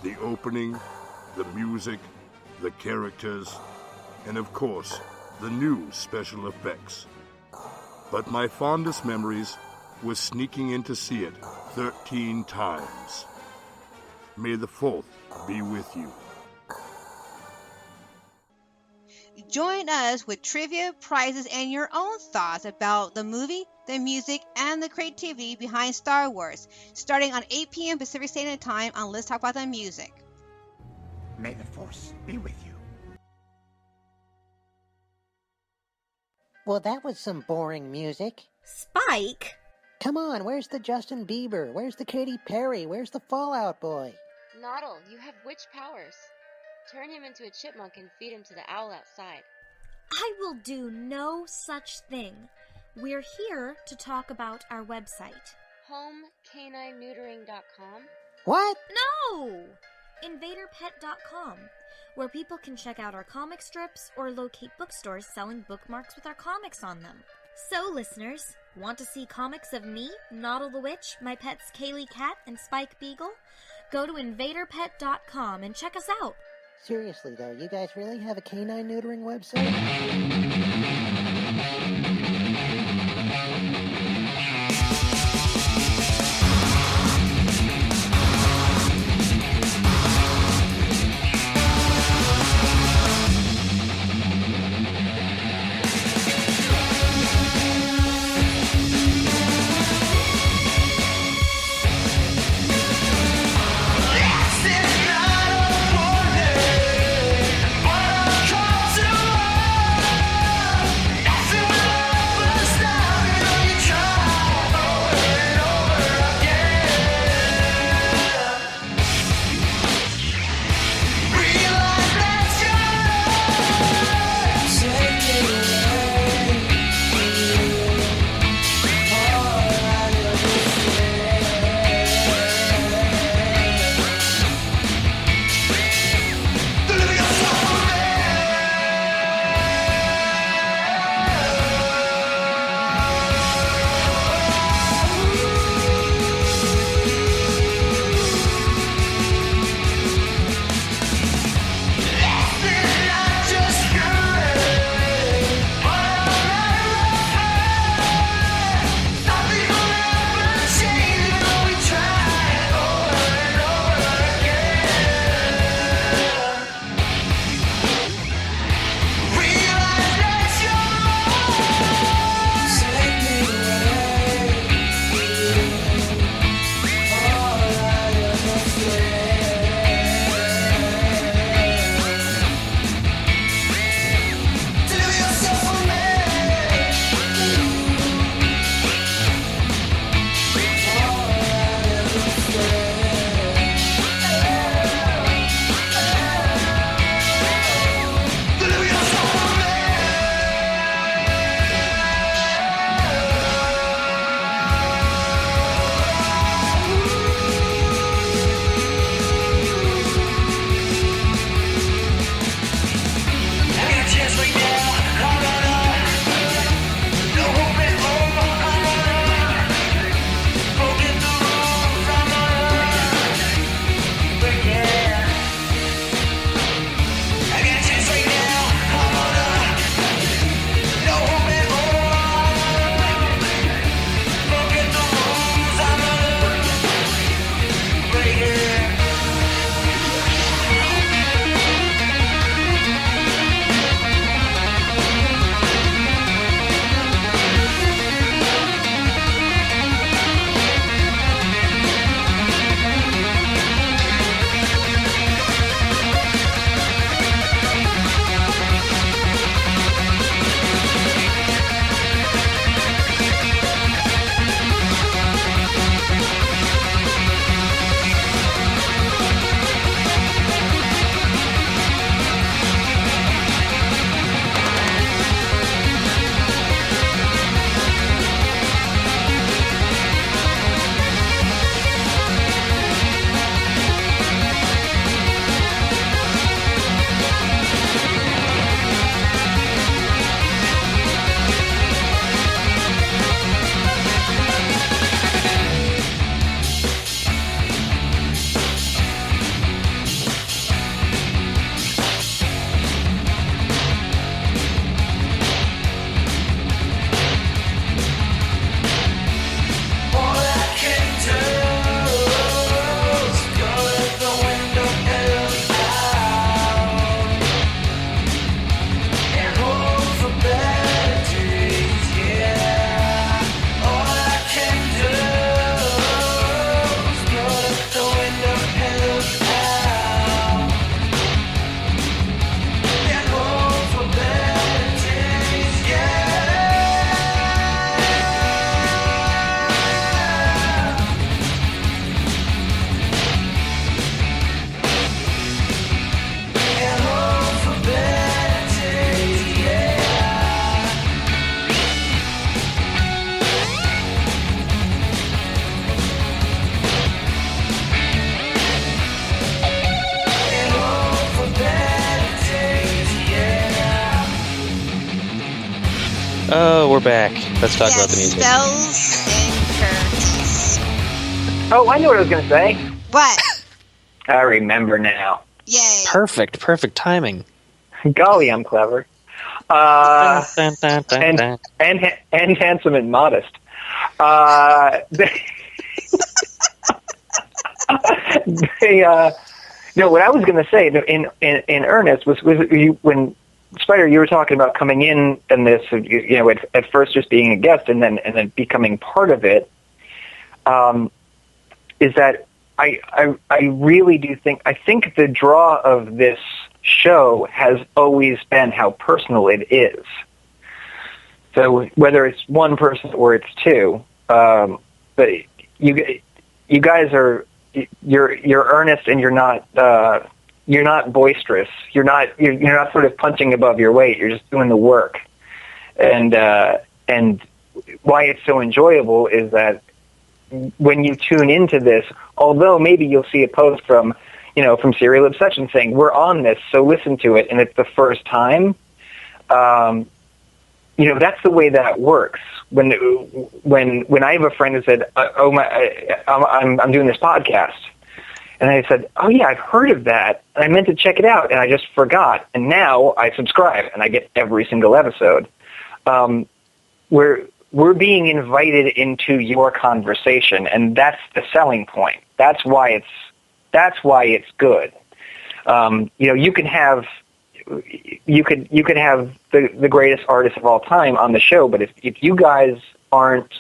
The opening, the music, the characters, and of course, the new special effects. But my fondest memories was sneaking in to see it 13 times. May the 4th be with you. Join us with trivia, prizes, and your own thoughts about the movie, the music, and the creativity behind Star Wars, starting on 8 p.m. Pacific Standard Time on Let's Talk About the Music. May the Force be with you. Well, that was some boring music. Spike? Come on, where's the Justin Bieber? Where's the Katy Perry? Where's the Fallout Boy? Noddle, you have witch powers. Turn him into a chipmunk and feed him to the owl outside. I will do no such thing. We're here to talk about our website. HomeCanineNeutering.com? What? No! InvaderPet.com, where people can check out our comic strips or locate bookstores selling bookmarks with our comics on them. So, listeners, want to see comics of me, Noddle the Witch, my pets Kaylee Cat and Spike Beagle? Go to InvaderPet.com and check us out. Seriously, though, you guys really have a canine neutering website? Oh, we're back. Let's talk about the music. Spells and curses. Oh, I know what I was going to say. What? I remember now. Yay. Perfect timing. Golly, I'm clever. Dun, dun, dun, dun. And handsome and modest. No, what I was going to say in earnest was when Spider, you were talking about coming in this, at first just being a guest and then becoming part of it. Is that I really do think the draw of this show has always been how personal it is. So whether it's one person or it's two, but you guys you're earnest and you're not boisterous. You're not sort of punching above your weight. You're just doing the work. And why it's so enjoyable is that when you tune into this, although maybe you'll see a post from Serial Obsession saying we're on this, so listen to it, and it's the first time. That's the way that works. When I have a friend who said, I'm doing this podcast. And I said, oh, yeah, I've heard of that, and I meant to check it out, and I just forgot. And now I subscribe, and I get every single episode. We're being invited into your conversation, and that's the selling point. That's why it's good. You could have the greatest artist of all time on the show, but if you guys aren't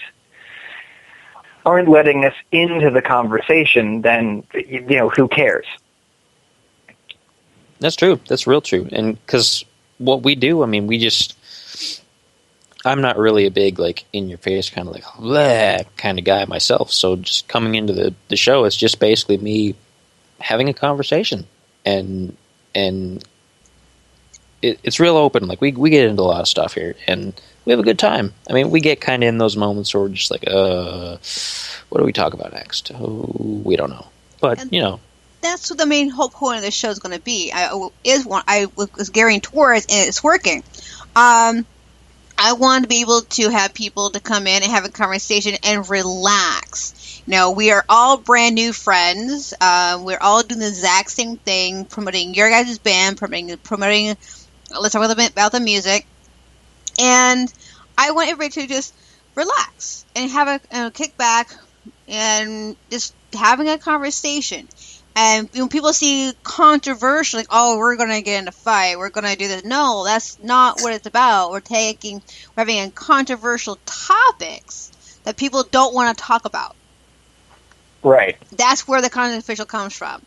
letting us into the conversation, then who cares? That's true. That's real true. And because what we do, I'm not really a big in your face kind of bleh kind of guy myself. So just coming into the show, it's just basically me having a conversation, and it's real open. We get into a lot of stuff here, and we have a good time. We get kind of in those moments where we're just what do we talk about next? Oh, we don't know. But, That's what the main whole point of the show is going to be. I was gearing towards, and it's working. I want to be able to have people to come in and have a conversation and relax. We are all brand new friends. We're all doing the exact same thing, promoting your guys' band, promoting. Let's talk about the music. And I want everybody to just relax and have a kick back and just having a conversation. And when people see controversial, we're going to get in a fight, we're going to do this. No, that's not what it's about. We're having controversial topics that people don't want to talk about. Right. That's where the controversial comes from.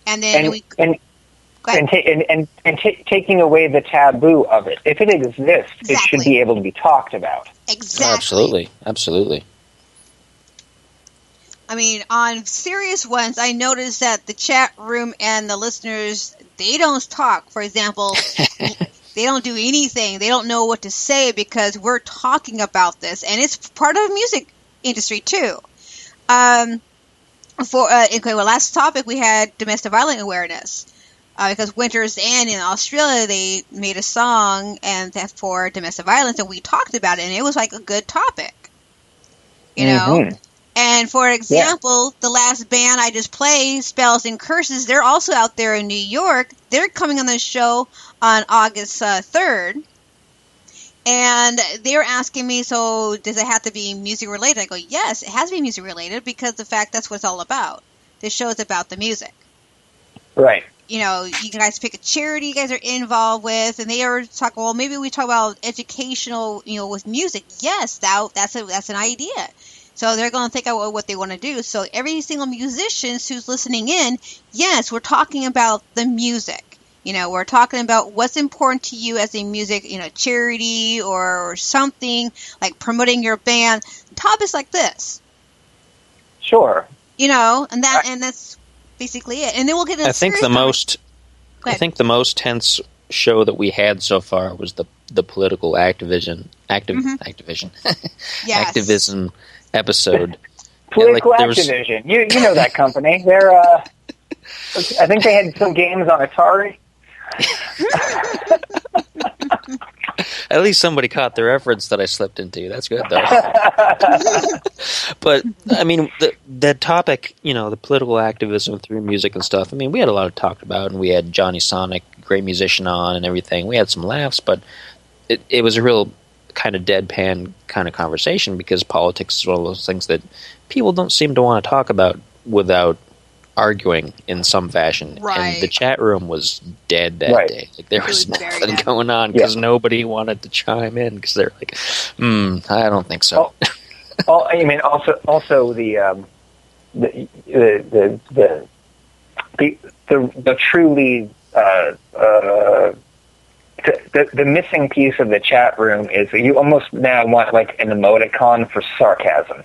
And then taking away the taboo of it. If it exists, Exactly. It should be able to be talked about. Exactly. Absolutely. On serious ones, I noticed that the chat room and the listeners, they don't talk. For example, they don't do anything. They don't know what to say because we're talking about this, and it's part of the music industry too. Last topic we had domestic violence awareness. Because Winter's End in Australia, they made a song for domestic violence, and we talked about it, and it was a good topic. And for example, the last band I just played, Spells and Curses, they're also out there in New York. They're coming on the show on August 3rd. And they're asking me, so does it have to be music related? I go, yes, it has to be music related because the fact that's what it's all about. This show is about the music. Right. You guys pick a charity you guys are involved with, and they are talking, well, maybe we talk about educational, with music. Yes, that's an idea. So they're going to think about what they want to do. So every single musician who's listening in, yes, we're talking about the music. We're talking about what's important to you as a music, charity or something like promoting your band. Topics like this. Sure. And that's basically it. And then we'll get into I think the most tense show that we had so far was the political activism Yes. activism episode. Political Activision. You know that company. They're I think they had some games on Atari. At least somebody caught the reference that I slipped into. That's good, though. But, I mean, the topic, the political activism through music and stuff, I mean, we had a lot to talk about, and we had Johnny Sonic, great musician, on and everything. We had some laughs, but it was a real kind of deadpan kind of conversation, because politics is one of those things that people don't seem to want to talk about without arguing in some fashion. Right. And the chat room was dead that day. Like, there was nothing going on because nobody wanted to chime in because they're like, I don't think so. I mean, also the truly the missing piece of the chat room is that you almost now want like an emoticon for sarcasm.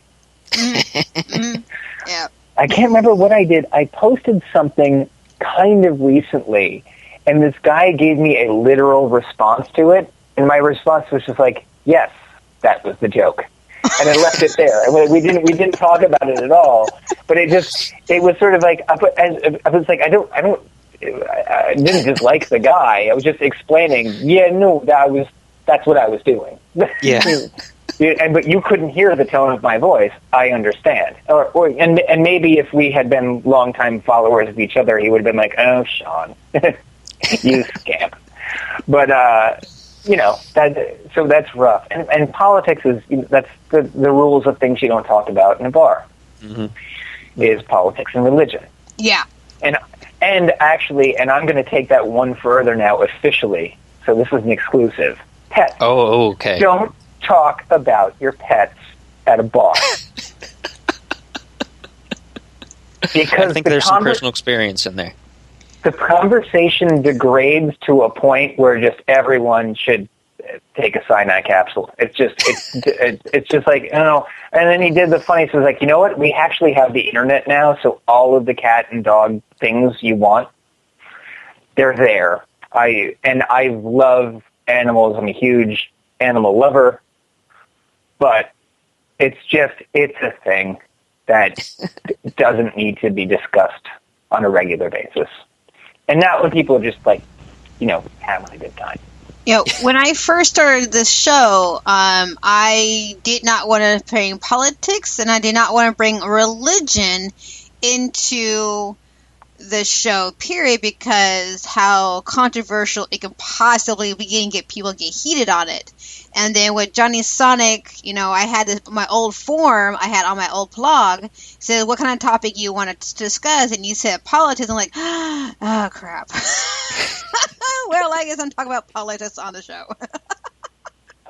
Yeah. I can't remember what I did. I posted something kind of recently, and this guy gave me a literal response to it, and my response was just like, "Yes, that was the joke," and I left it there. We didn't talk about it at all, but it was sort of like I was like, I didn't dislike the guy. I was just explaining. Yeah, no, that's what I was doing. Yeah. But you couldn't hear the tone of my voice. I understand. And maybe if we had been longtime followers of each other, he would have been like, "Oh, Sean, you scamp." But so that's rough. And politics that's the rules of things you don't talk about in a bar. Mm-hmm. Is politics and religion. Yeah. And actually, and I'm going to take that one further now officially. So this is an exclusive. Pets. Oh, okay. Don't talk about your pets at a bar. Because I think there's some personal experience in there. The conversation degrades to a point where just everyone should take a cyanide capsule. It's just like, And then he did the funniest. Was like, you know what? We actually have the internet now, so all of the cat and dog things you want, they're there. I love animals. I'm a huge animal lover. But it's a thing that doesn't need to be discussed on a regular basis. And not when people are just like, having a good time. When I first started this show, I did not want to bring politics, and I did not want to bring religion into the show, period, because how controversial it could possibly be and get people get heated on it. And then with Johnny Sonic, I had my old form I had on my old blog said, what kind of topic you wanted to discuss? And you said politics. I'm like, oh, crap. Well, I guess I'm talking about politics on the show.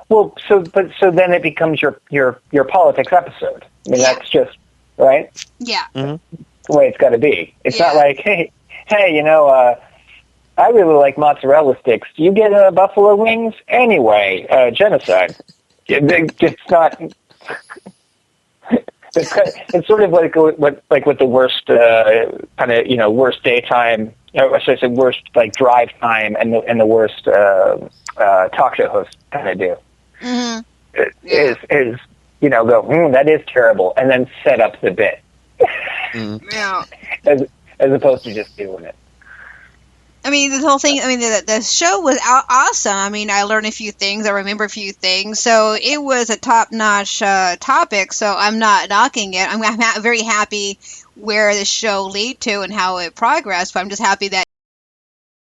Well, so then it becomes your politics episode. I mean, that's just, right? Yeah. Mm-hmm. The way it's got to be. It's not like, hey, I really like mozzarella sticks. Do you get buffalo wings? Anyway, genocide. It's not. It's sort of like with the worst kind of worst daytime. Or should I say worst like drive time and the worst talk show host kind of do. Mm-hmm. Is go that is terrible, and then set up the bit. Yeah. As opposed to just doing it. I mean, this whole thing, the show was awesome. I mean, I learned a few things. I remember a few things. So it was a top-notch topic, so I'm not knocking it. I'm very happy where the show led to and how it progressed, but I'm just happy that